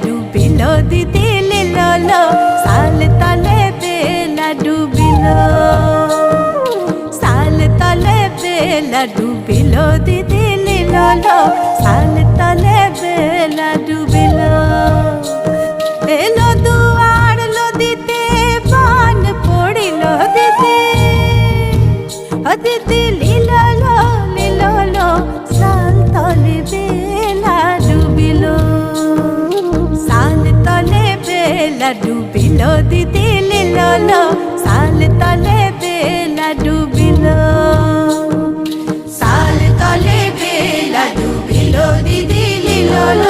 ডুবিল দিদি লীলল সাল তলে বেলা ডুবিল সাল তলে বেলা ডুবিল দিদি লীলল সাল তলে বেলা ডুবিল এলো দুয়ার লদিতে বান পড়িল দিদি ও দিদি লীলল লীলল সাল তলে বেলা ডুবিল সাল তলে বেলা ডুবিল দিদি লীলল সাল তলে বেলা ডুবিল সাল তলে বেলা ডুবিল দিদি লীলল